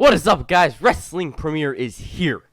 What is up, guys? Wrestling Premiere is here.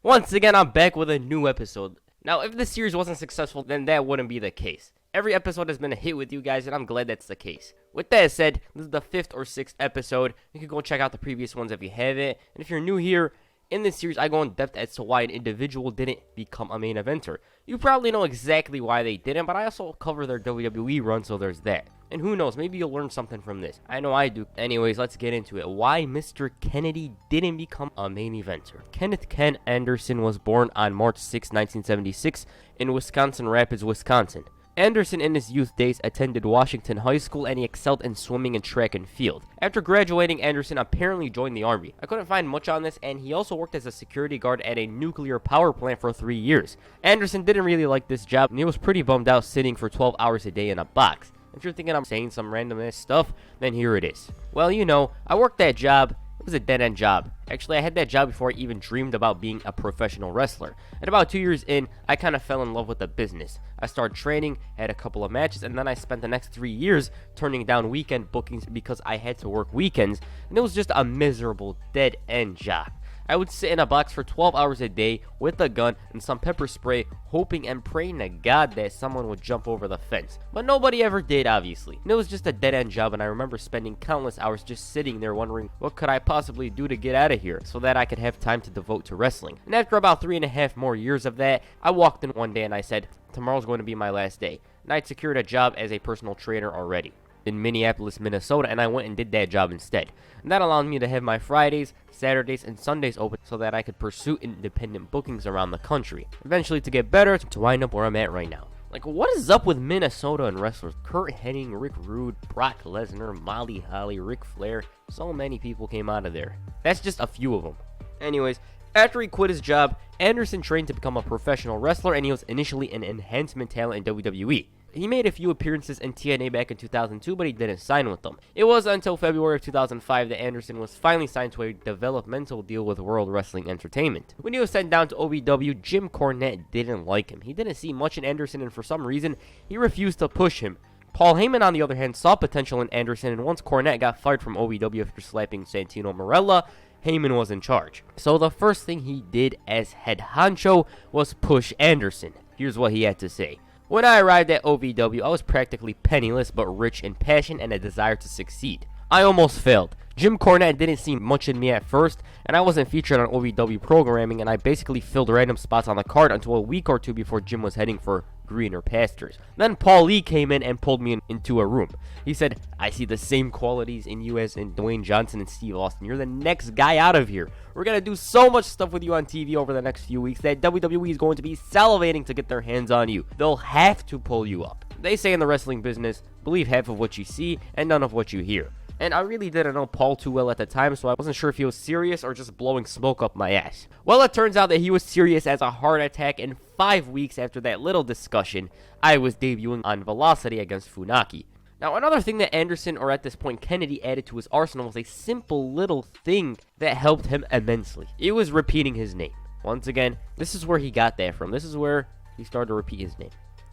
Once again, I'm back with a new episode. Now, if this series wasn't successful, then that wouldn't be the case. Every episode has been a hit with you guys, and I'm glad that's the case. With that said, this is the 5th or 6th episode. You can go check out the previous ones if you haven't. And if you're new here, in this series, I go in depth as to why an individual didn't become a main eventer. You probably know exactly why they didn't, but I also cover their WWE run, so there's that. And who knows, maybe you'll learn something from this. I know I do. Anyways, let's get into it. Why Mr. Kennedy didn't become a main eventer. Kenneth Ken Anderson was born on March 6, 1976 in Wisconsin Rapids, Wisconsin. Anderson in his youth days attended Washington High School and he excelled in swimming and track and field. After graduating, Anderson apparently joined the Army. I couldn't find much on this, and he also worked as a security guard at a nuclear power plant for 3 years. Anderson didn't really like this job, and he was pretty bummed out sitting for 12 hours a day in a box. If you're thinking I'm saying some random ass stuff, then here it is. Well, you know, I worked that job. It was a dead-end job. Actually, I had that job before I even dreamed about being a professional wrestler. And about 2 years in, I kind of fell in love with the business. I started training, had a couple of matches, and then I spent the next 3 years turning down weekend bookings because I had to work weekends. And it was just a miserable, dead-end job. I would sit in a box for 12 hours a day with a gun and some pepper spray, hoping and praying to God that someone would jump over the fence. But nobody ever did, obviously. And it was just a dead-end job, and I remember spending countless hours just sitting there wondering, what could I possibly do to get out of here so that I could have time to devote to wrestling? And after about 3.5 more years of that, I walked in one day and I said, tomorrow's going to be my last day. And I'd secured a job as a personal trainer already in Minneapolis, Minnesota, and I went and did that job instead. And that allowed me to have my Fridays, Saturdays, and Sundays open so that I could pursue independent bookings around the country. Eventually to get better, to wind up where I'm at right now. Like, what is up with Minnesota and wrestlers? Kurt Hennig, Rick Rude, Brock Lesnar, Molly Holly, Ric Flair. So many people came out of there. That's just a few of them. Anyways, after he quit his job, Anderson trained to become a professional wrestler, and he was initially an enhancement talent in WWE. He made a few appearances in TNA back in 2002, but he didn't sign with them. It was until February of 2005 that Anderson was finally signed to a developmental deal with World Wrestling Entertainment. When he was sent down to OVW, Jim Cornette didn't like him. He didn't see much in Anderson, and for some reason, he refused to push him. Paul Heyman, on the other hand, saw potential in Anderson, and once Cornette got fired from OVW after slapping Santino Marella, Heyman was in charge. So the first thing he did as head honcho was push Anderson. Here's what he had to say. When I arrived at OVW, I was practically penniless but rich in passion and a desire to succeed. I almost failed. Jim Cornette didn't see much in me at first, and I wasn't featured on OVW programming, and I basically filled random spots on the card until a week or two before Jim was heading for greener pastures. Then Paul Lee came in and pulled me into a room. He said, I see the same qualities in you as in Dwayne Johnson and Steve Austin. You're the next guy out of here. We're going to do so much stuff with you on TV over the next few weeks that WWE is going to be salivating to get their hands on you. They'll have to pull you up. They say in the wrestling business, believe half of what you see and none of what you hear. And I really didn't know Paul too well at the time, so I wasn't sure if he was serious or just blowing smoke up my ass. Well, it turns out that he was serious as a heart attack, and 5 weeks after that little discussion, I was debuting on Velocity against Funaki. Now, another thing that Anderson, or at this point Kennedy, added to his arsenal was a simple little thing that helped him immensely. It was repeating his name. Once again, this is where he got that from. This is where he started to repeat his name.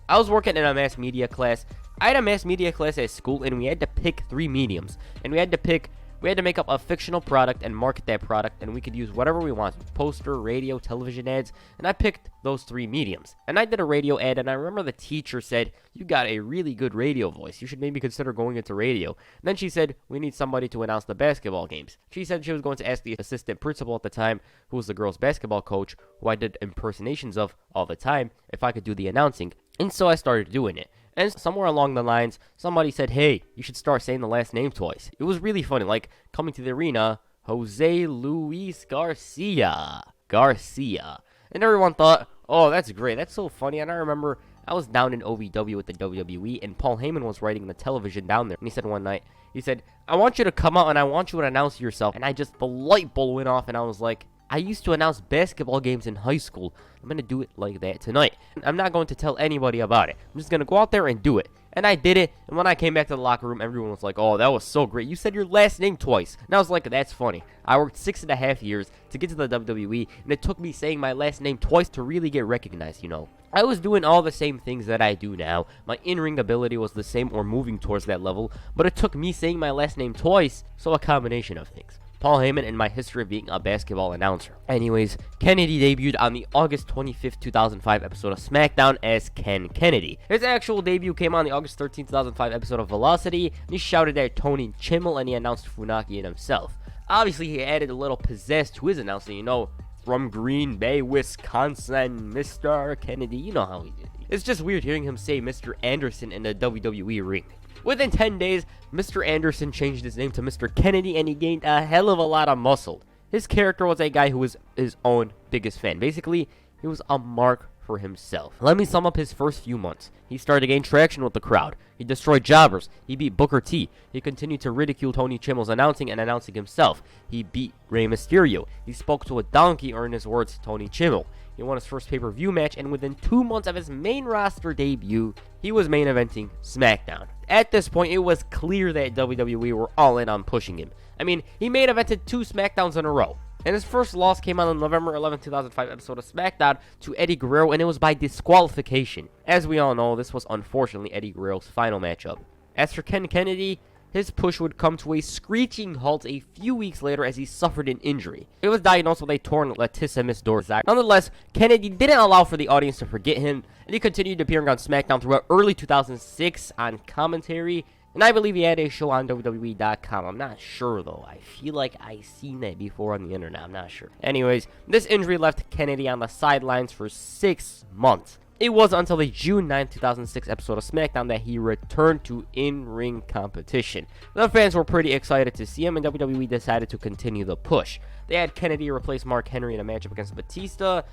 I was working in a mass media class. I had a mass media class at school, and we had to pick 3 mediums. And we had to make up a fictional product and market that product, and we could use whatever we wanted. Poster, radio, television ads, and I picked those 3 mediums. And I did a radio ad, and I remember the teacher said, you got a really good radio voice. You should maybe consider going into radio. And then she said, we need somebody to announce the basketball games. She said she was going to ask the assistant principal at the time, who was the girls' basketball coach, who I did impersonations of all the time, if I could do the announcing. And so I started doing it. And somewhere along the lines, somebody said, hey, you should start saying the last name twice. It was really funny, like coming to the arena, Jose Luis Garcia. And everyone thought, oh, that's great. That's so funny. And I remember I was down in OVW with the WWE, and Paul Heyman was writing the television down there. And he said one night, he said, I want you to come out and I want you to announce yourself. And the light bulb went off, and I was like, I used to announce basketball games in high school. I'm going to do it like that tonight. I'm not going to tell anybody about it. I'm just going to go out there and do it. And I did it, and when I came back to the locker room, everyone was like, oh, that was so great. You said your last name twice. And I was like, that's funny. I worked 6.5 years to get to the WWE, and it took me saying my last name twice to really get recognized, you know. I was doing all the same things that I do now. My in-ring ability was the same or moving towards that level, but it took me saying my last name twice, so a combination of things. Paul Heyman and my history of being a basketball announcer. Anyways, Kennedy debuted on the August 25th, 2005 episode of SmackDown as Ken Kennedy. His actual debut came on the August 13th, 2005 episode of Velocity, and he shouted at Tony Chimel and he announced Funaki and himself. Obviously, he added a little pizzazz to his announcing, you know, from Green Bay, Wisconsin, Mr. Kennedy, you know how he did. It's just weird hearing him say Mr. Anderson in the WWE ring. Within 10 days, Mr. Anderson changed his name to Mr. Kennedy and he gained a hell of a lot of muscle. His character was a guy who was his own biggest fan. Basically, he was a mark for himself. Let me sum up his first few months. He started to gain traction with the crowd. He destroyed jobbers. He beat Booker T. He continued to ridicule Tony Chimel's announcing and announcing himself. He beat Rey Mysterio. He spoke to a donkey, or in his words, Tony Chimel. He won his first pay-per-view match, and within 2 months of his main roster debut, he was main eventing SmackDown. At this point, it was clear that WWE were all in on pushing him. I mean, he main evented 2 SmackDowns in a row. And his first loss came on the November 11, 2005 episode of SmackDown to Eddie Guerrero, and it was by disqualification. As we all know, this was unfortunately Eddie Guerrero's final matchup. As for Ken Kennedy, his push would come to a screeching halt a few weeks later as he suffered an injury. It was diagnosed with a torn latissimus dorsi. Nonetheless, Kennedy didn't allow for the audience to forget him, and he continued appearing on SmackDown throughout early 2006 on commentary. And I believe he had a show on WWE.com. I'm not sure, though. I feel like I seen that before on the internet. I'm not sure. Anyways, this injury left Kennedy on the sidelines for 6 months. It was until the June 9, 2006 episode of SmackDown that he returned to in-ring competition. The fans were pretty excited to see him, and WWE decided to continue the push. They had Kennedy replace Mark Henry in a matchup against Batista.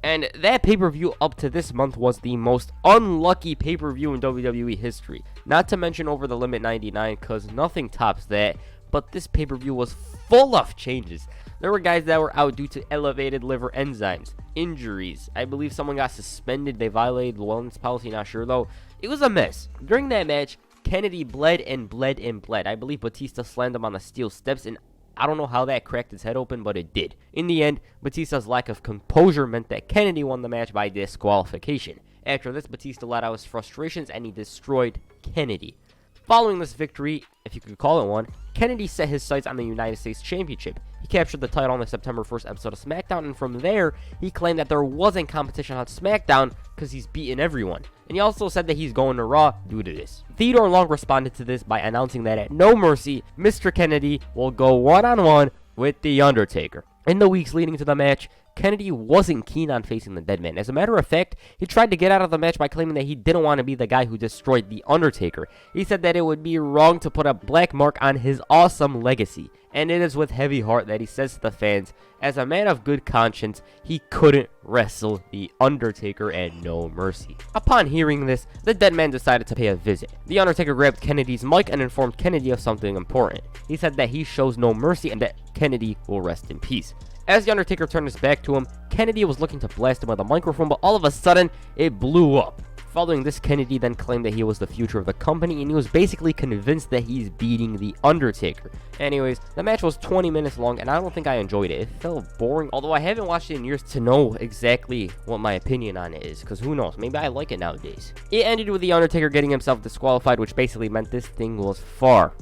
And that pay-per-view up to this month was the most unlucky pay-per-view in WWE history. Not to mention Over the Limit 99, because nothing tops that. But this pay-per-view was full of changes. There were guys that were out due to elevated liver enzymes, injuries. I believe someone got suspended. They violated the wellness policy, not sure though. It was a mess. During that match, Kennedy bled and bled and bled. I believe Batista slammed him on the steel steps, and I don't know how that cracked his head open, but it did. In the end, Batista's lack of composure meant that Kennedy won the match by disqualification. After this, Batista let out his frustrations and he destroyed Kennedy. Following this victory, if you could call it one, Kennedy set his sights on the United States Championship. He captured the title on the September 1st episode of SmackDown, and from there, he claimed that there wasn't competition on SmackDown because he's beaten everyone. And he also said that he's going to Raw due to this. Theodore Long responded to this by announcing that at No Mercy, Mr. Kennedy will go one-on-one with The Undertaker. In the weeks leading to the match, Kennedy wasn't keen on facing the Dead Man. As a matter of fact, he tried to get out of the match by claiming that he didn't want to be the guy who destroyed The Undertaker. He said that it would be wrong to put a black mark on his awesome legacy. And it is with heavy heart that he says to the fans, as a man of good conscience, he couldn't wrestle The Undertaker at No Mercy. Upon hearing this, the Dead Man decided to pay a visit. The Undertaker grabbed Kennedy's mic and informed Kennedy of something important. He said that he shows no mercy and that Kennedy will rest in peace. As The Undertaker turned his back to him, Kennedy was looking to blast him with a microphone, but all of a sudden, it blew up. Following this, Kennedy then claimed that he was the future of the company, and he was basically convinced that he's beating The Undertaker. Anyways, the match was 20 minutes long, and I don't think I enjoyed it. It felt boring, although I haven't watched it in years to know exactly what my opinion on it is, because who knows, maybe I like it nowadays. It ended with The Undertaker getting himself disqualified, which basically meant this thing was far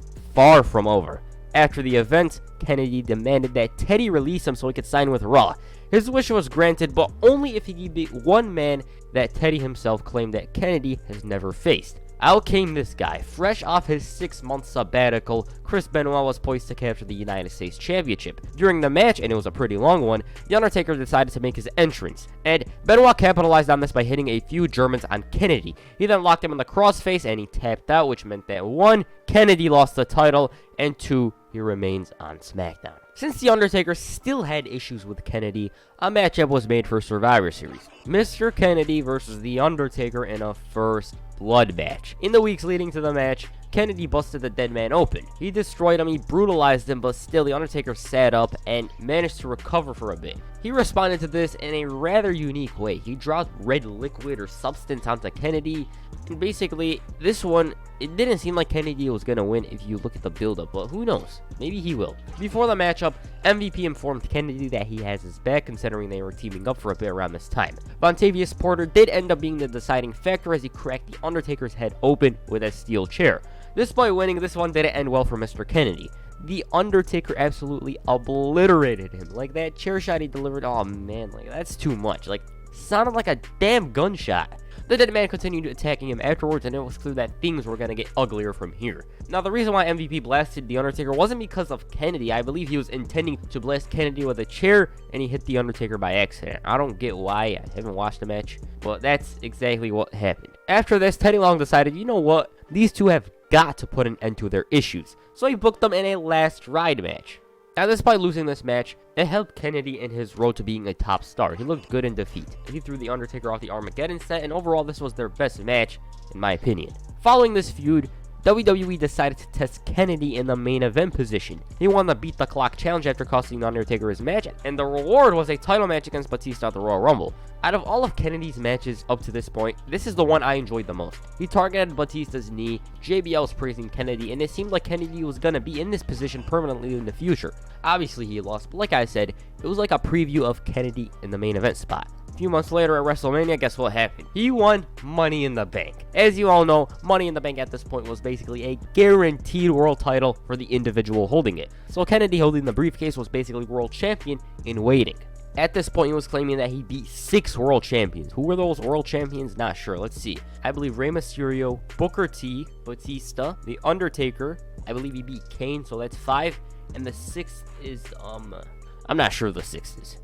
from over. After the event, Kennedy demanded that Teddy release him so he could sign with Raw. His wish was granted, but only if he could beat one man that Teddy himself claimed that Kennedy has never faced. Out came this guy. Fresh off his 6-month sabbatical, Chris Benoit was poised to capture the United States Championship. During the match, and it was a pretty long one, The Undertaker decided to make his entrance, and Benoit capitalized on this by hitting a few Germans on Kennedy. He then locked him in the crossface and he tapped out, which meant that 1, Kennedy lost the title, and 2, he remains on SmackDown. Since The Undertaker still had issues with Kennedy, a matchup was made for Survivor Series. Mr. Kennedy versus The Undertaker in a first blood match. In the weeks leading to the match, Kennedy busted the Dead Man open. He destroyed him, he brutalized him, but still The Undertaker sat up and managed to recover for a bit. He responded to this in a rather unique way. He dropped red liquid or substance onto Kennedy, and basically, this one, it didn't seem like Kennedy was going to win if you look at the build-up, but who knows? Maybe he will. Before the matchup, MVP informed Kennedy that he has his back, considering they were teaming up for a bit around this time. Vontavious Porter did end up being the deciding factor as he cracked The Undertaker's head open with a steel chair. Despite winning, this one didn't end well for Mr. Kennedy. The Undertaker absolutely obliterated him. Like, that chair shot he delivered, oh man, like, that's too much. Like, sounded like a damn gunshot. The dead man continued attacking him afterwards, and it was clear that things were going to get uglier from here. Now, the reason why MVP blasted The Undertaker wasn't because of Kennedy. I believe he was intending to blast Kennedy with a chair, and he hit The Undertaker by accident. I don't get why. I haven't watched the match, but that's exactly what happened. After this, Teddy Long decided, you know what? These two have got to put an end to their issues. So he booked them in a last ride match. Now, despite losing this match, it helped Kennedy in his road to being a top star. He looked good in defeat. He threw The Undertaker off the Armageddon set, and overall, this was their best match, in my opinion. Following this feud, WWE decided to test Kennedy in the main event position. He won the Beat the Clock challenge after costing The Undertaker his match, and the reward was a title match against Batista at the Royal Rumble. Out of all of Kennedy's matches up to this point, this is the one I enjoyed the most. He targeted Batista's knee, JBL was praising Kennedy, and it seemed like Kennedy was going to be in this position permanently in the future. Obviously he lost, but like I said, it was like a preview of Kennedy in the main event spot. A few months later at WrestleMania, guess what happened? He won Money in the Bank. As you all know, Money in the Bank at this point was basically a guaranteed world title for the individual holding it. So Kennedy holding the briefcase was basically world champion in waiting. At this point, he was claiming that he beat 6 world champions. Who were those world champions? Not sure. Let's see. I believe Rey Mysterio, Booker T, Batista, The Undertaker. I believe he beat Kane, so that's 5. And the 6th is, I'm not sure the 6th is.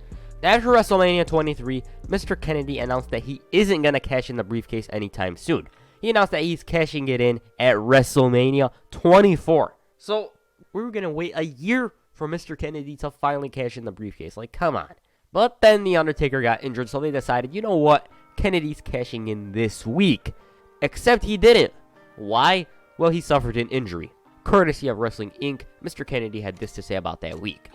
After WrestleMania 23, Mr. Kennedy announced that he isn't going to cash in the briefcase anytime soon. He announced that he's cashing it in at WrestleMania 24. So, we were going to wait a year for Mr. Kennedy to finally cash in the briefcase. Like, come on. But then The Undertaker got injured, so they decided, you know what? Kennedy's cashing in this week. Except he didn't. Why? Well, he suffered an injury. Courtesy of Wrestling Inc., Mr. Kennedy had this to say about that week.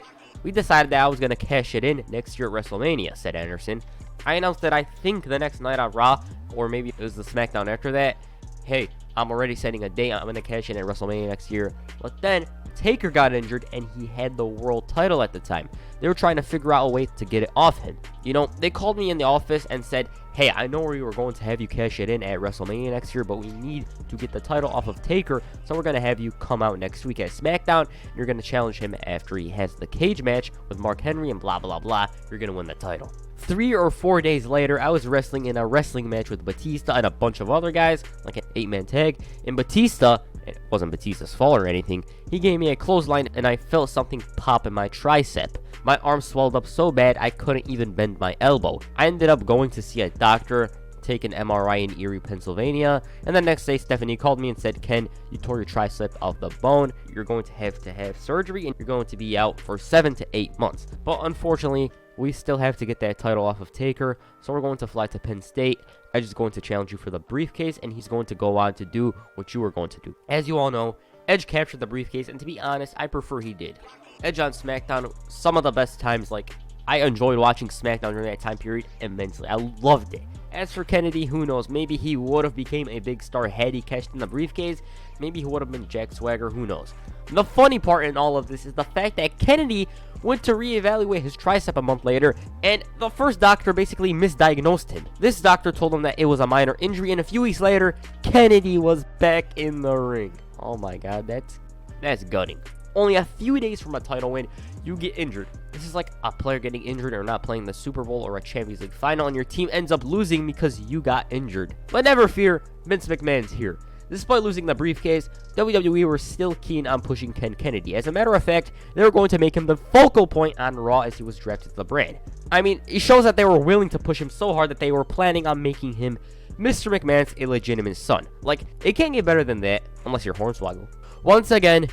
We decided that I was going to cash it in next year at WrestleMania, said Anderson. I announced that I think the next night on Raw, or maybe it was the SmackDown after that, hey, I'm already setting a date, I'm going to cash in at WrestleMania next year. But then, Taker got injured, and he had the world title at the time. They were trying to figure out a way to get it off him. You know, they called me in the office and said, hey, I know we were going to have you cash it in at WrestleMania next year, but we need to get the title off of Taker, so we're going to have you come out next week at SmackDown. You're going to challenge him after he has the cage match with Mark Henry and blah, blah, blah. You're going to win the title. 3 or 4 days later, I was wrestling in a wrestling match with Batista and a bunch of other guys, like an 8-man tag, and Batista, it wasn't Batista's fault or anything, he gave me a clothesline and I felt something pop in my tricep. My arm swelled up so bad I couldn't even bend my elbow. I ended up going to see a doctor, take an MRI in Erie, Pennsylvania, and the next day Stephanie called me and said, Ken, you tore your tricep off the bone, you're going to have surgery, and you're going to be out for 7 to 8 months. But unfortunately, we still have to get that title off of Taker, so we're going to fly to Penn State. Edge is going to challenge you for the briefcase, and he's going to go on to do what you were going to do. As you all know, Edge captured the briefcase, and to be honest, I prefer he did. Edge on SmackDown, some of the best times, like, I enjoyed watching SmackDown during that time period immensely. I loved it. As for Kennedy, who knows, maybe he would have became a big star had he cashed in the briefcase. Maybe he would have been Jack Swagger, who knows. The funny part in all of this is the fact that Kennedy went to reevaluate his tricep a month later, and the first doctor basically misdiagnosed him. This doctor told him that it was a minor injury, and a few weeks later, Kennedy was back in the ring. Oh my god, that's gutting. Only a few days from a title win, you get injured. This is like a player getting injured or not playing the Super Bowl or a Champions League final, and your team ends up losing because you got injured. But never fear, Vince McMahon's here. Despite losing the briefcase, WWE were still keen on pushing Ken Kennedy. As a matter of fact, they were going to make him the focal point on Raw as he was drafted to the brand. I mean, it shows that they were willing to push him so hard that they were planning on making him Mr. McMahon's illegitimate son. Like, it can't get better than that, unless you're Hornswoggle. Once again,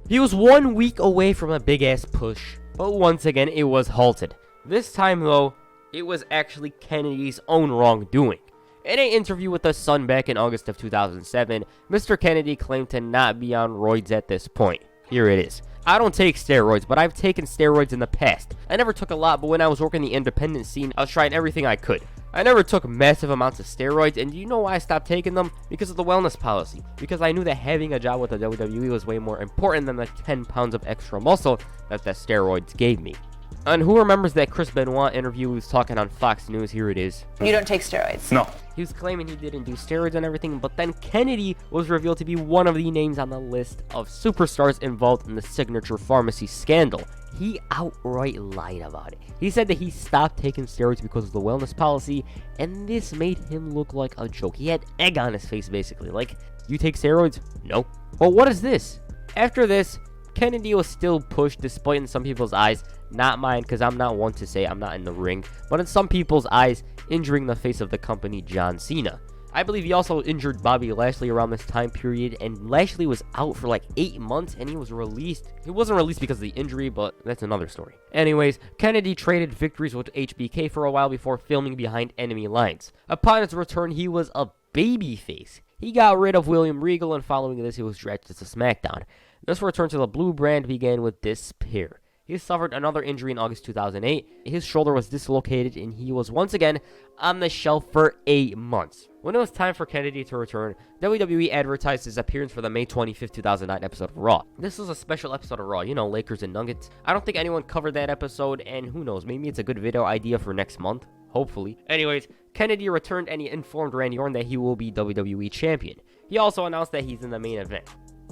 he was 1 week away from a big-ass push, but once again, it was halted. This time, though, it was actually Kennedy's own wrongdoing. In an interview with The Sun back in August of 2007, Mr. Kennedy claimed to not be on roids at this point. Here it is. I don't take steroids, but I've taken steroids in the past. I never took a lot, but when I was working the independent scene, I was trying everything I could. I never took massive amounts of steroids, and do you know why I stopped taking them? Because of the wellness policy. Because I knew that having a job with the WWE was way more important than the 10 pounds of extra muscle that the steroids gave me. And who remembers that Chris Benoit interview he was talking on Fox News? Here it is. You don't take steroids. No. He was claiming he didn't do steroids and everything, but then Kennedy was revealed to be one of the names on the list of superstars involved in the Signature Pharmacy scandal. He outright lied about it. He said that he stopped taking steroids because of the wellness policy, and this made him look like a joke. He had egg on his face, basically. Like, you take steroids? No. Well, what is this? After this, Kennedy was still pushed, despite in some people's eyes, not mine, because I'm not one to say I'm not in the ring, but in some people's eyes, injuring the face of the company, John Cena. I believe he also injured Bobby Lashley around this time period, and Lashley was out for like 8 months, and he was released. He wasn't released because of the injury, but that's another story. Anyways, Kennedy traded victories with HBK for a while before filming behind enemy lines. Upon his return, he was a babyface. He got rid of William Regal, and following this, he was drafted to SmackDown. This return to the blue brand began with despair. He suffered another injury in August 2008. His shoulder was dislocated, and he was once again on the shelf for 8 months. When it was time for Kennedy to return, WWE advertised his appearance for the May 25th, 2009 episode of Raw. This was a special episode of Raw, you know, Lakers and Nuggets. I don't think anyone covered that episode, and who knows, maybe it's a good video idea for next month. Hopefully. Anyways, Kennedy returned, and he informed Randy Orton that he will be WWE Champion. He also announced that he's in the main event.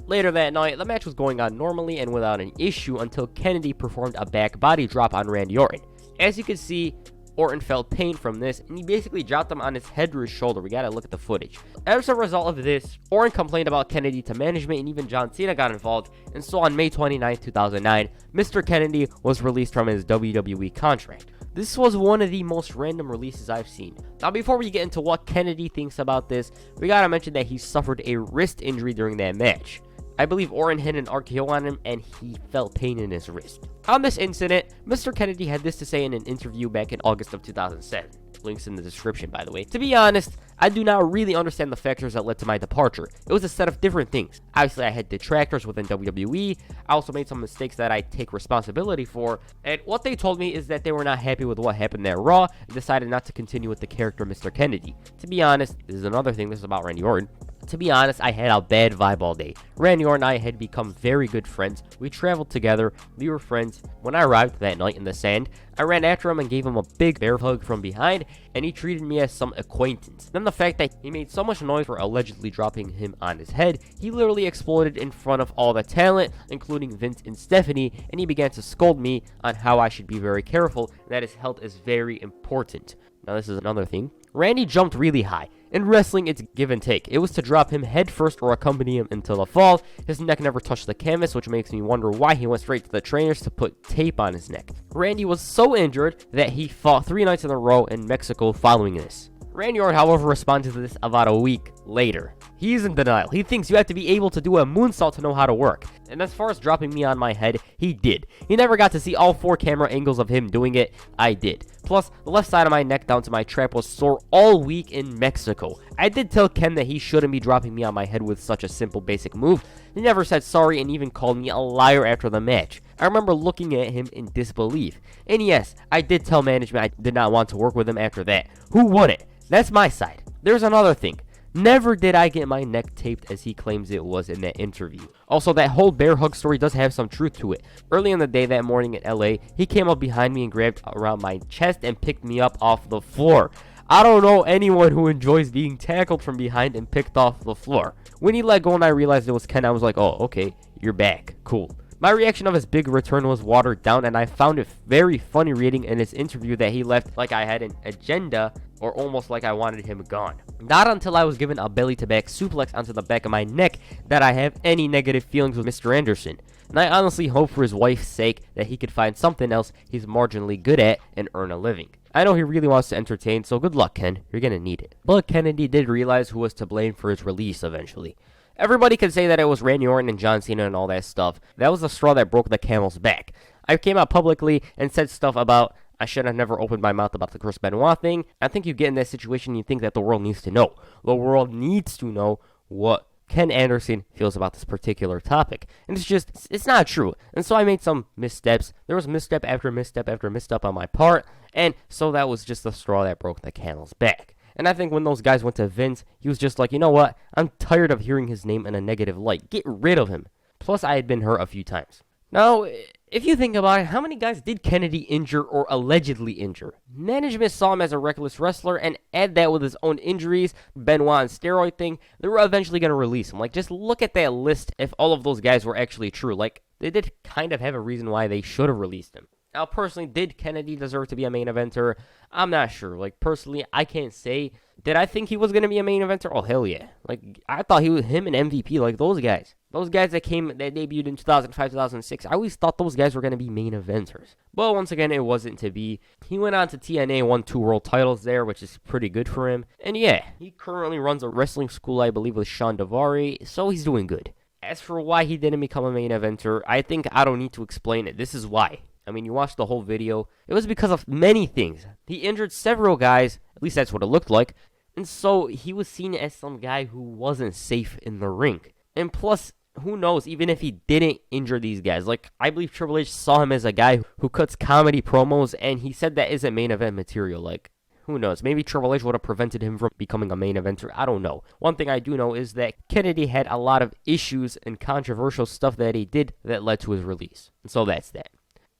Later that night, the match was going on normally and without an issue until Kennedy performed a back body drop on Randy Orton. As you can see, Orton felt pain from this, and he basically dropped him on his head or his shoulder. We gotta look at the footage. As a result of this, Orton complained about Kennedy to management, and even John Cena got involved, and so on May 29, 2009, Mr. Kennedy was released from his WWE contract. This was one of the most random releases I've seen. Now, before we get into what Kennedy thinks about this, we gotta mention that he suffered a wrist injury during that match. I believe Orton hit an RKO on him, and he felt pain in his wrist. On this incident, Mr. Kennedy had this to say in an interview back in August of 2007. Links in the description, by the way. To be honest, I do not really understand the factors that led to my departure. It was a set of different things. Obviously, I had detractors within WWE. I also made some mistakes that I take responsibility for. And what they told me is that they were not happy with what happened at Raw and decided not to continue with the character Mr. Kennedy. To be honest, this is another thing. This is about Randy Orton. To be honest, I had a bad vibe all day. Randy Orton and I had become very good friends. We traveled together. We were friends. When I arrived that night in the sand, I ran after him and gave him a big bear hug from behind, and he treated me as some acquaintance. Then the fact that he made so much noise for allegedly dropping him on his head, he literally exploded in front of all the talent, including Vince and Stephanie, and he began to scold me on how I should be very careful, and that his health is very important. Now this is another thing. Randy jumped really high. In wrestling, it's give and take. It was to drop him head first or accompany him until the fall. His neck never touched the canvas, which makes me wonder why he went straight to the trainers to put tape on his neck. Randy was so injured that he fought 3 nights in a row in Mexico following this. Randy Orton, however, responded to this about a week later. He's in denial. He thinks you have to be able to do a moonsault to know how to work. And as far as dropping me on my head, he did. He never got to see all 4 camera angles of him doing it. I did. Plus, the left side of my neck down to my trap was sore all week in Mexico. I did tell Ken that he shouldn't be dropping me on my head with such a simple basic move. He never said sorry and even called me a liar after the match. I remember looking at him in disbelief. And yes, I did tell management I did not want to work with him after that. Who wouldn't? That's my side. There's another thing. Never did I get my neck taped as he claims it was in that interview. Also, that whole bear hug story does have some truth to it. Early in the day that morning in LA, he came up behind me and grabbed around my chest and picked me up off the floor. I don't know anyone who enjoys being tackled from behind and picked off the floor. When he let go and I realized it was Ken, I was like, oh, okay, you're back. Cool. My reaction of his big return was watered down, and I found it very funny reading in his interview that he left like I had an agenda or almost like I wanted him gone. Not until I was given a belly-to-back suplex onto the back of my neck that I have any negative feelings with Mr. Anderson. And I honestly hope for his wife's sake that he could find something else he's marginally good at and earn a living. I know he really wants to entertain, so good luck, Ken. You're gonna need it. But Kennedy did realize who was to blame for his release eventually. Everybody can say that it was Randy Orton and John Cena and all that stuff. That was the straw that broke the camel's back. I came out publicly and said stuff about I should have never opened my mouth about the Chris Benoit thing. I think you get in that situation and you think that the world needs to know. The world needs to know what Ken Anderson feels about this particular topic. And it's not true. And so I made some missteps. There was misstep after misstep after misstep on my part. And so that was just the straw that broke the camel's back. And I think when those guys went to Vince, he was just like, you know what? I'm tired of hearing his name in a negative light. Get rid of him. Plus, I had been hurt a few times. Now, if you think about it, how many guys did Kennedy injure or allegedly injure? Management saw him as a reckless wrestler, and add that with his own injuries, Benoit and steroid thing, they were eventually going to release him. Like, just look at that list if all of those guys were actually true. Like, they did kind of have a reason why they should have released him. Now, personally, did Kennedy deserve to be a main eventer? I'm not sure. Like, personally, I can't say. Did I think he was going to be a main eventer? Oh, hell yeah. Like, I thought him and MVP, like those guys. Those guys that debuted in 2005, 2006, I always thought those guys were going to be main eventers. But once again, it wasn't to be. He went on to TNA, won 2 world titles there, which is pretty good for him. And yeah, he currently runs a wrestling school, I believe, with Sean Davari, so he's doing good. As for why he didn't become a main eventer, I think I don't need to explain it. This is why. I mean, you watched the whole video. It was because of many things. He injured several guys, at least that's what it looked like. And so he was seen as some guy who wasn't safe in the ring. And plus, who knows, even if he didn't injure these guys. Like, I believe Triple H saw him as a guy who cuts comedy promos, and he said that isn't main event material. Like, who knows? Maybe Triple H would have prevented him from becoming a main eventer. I don't know. One thing I do know is that Kennedy had a lot of issues and controversial stuff that he did that led to his release. And so that's that.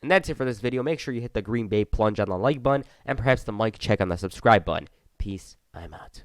And that's it for this video. Make sure you hit the Green Bay plunge on the like button and perhaps the mic check on the subscribe button. Peace. I'm out.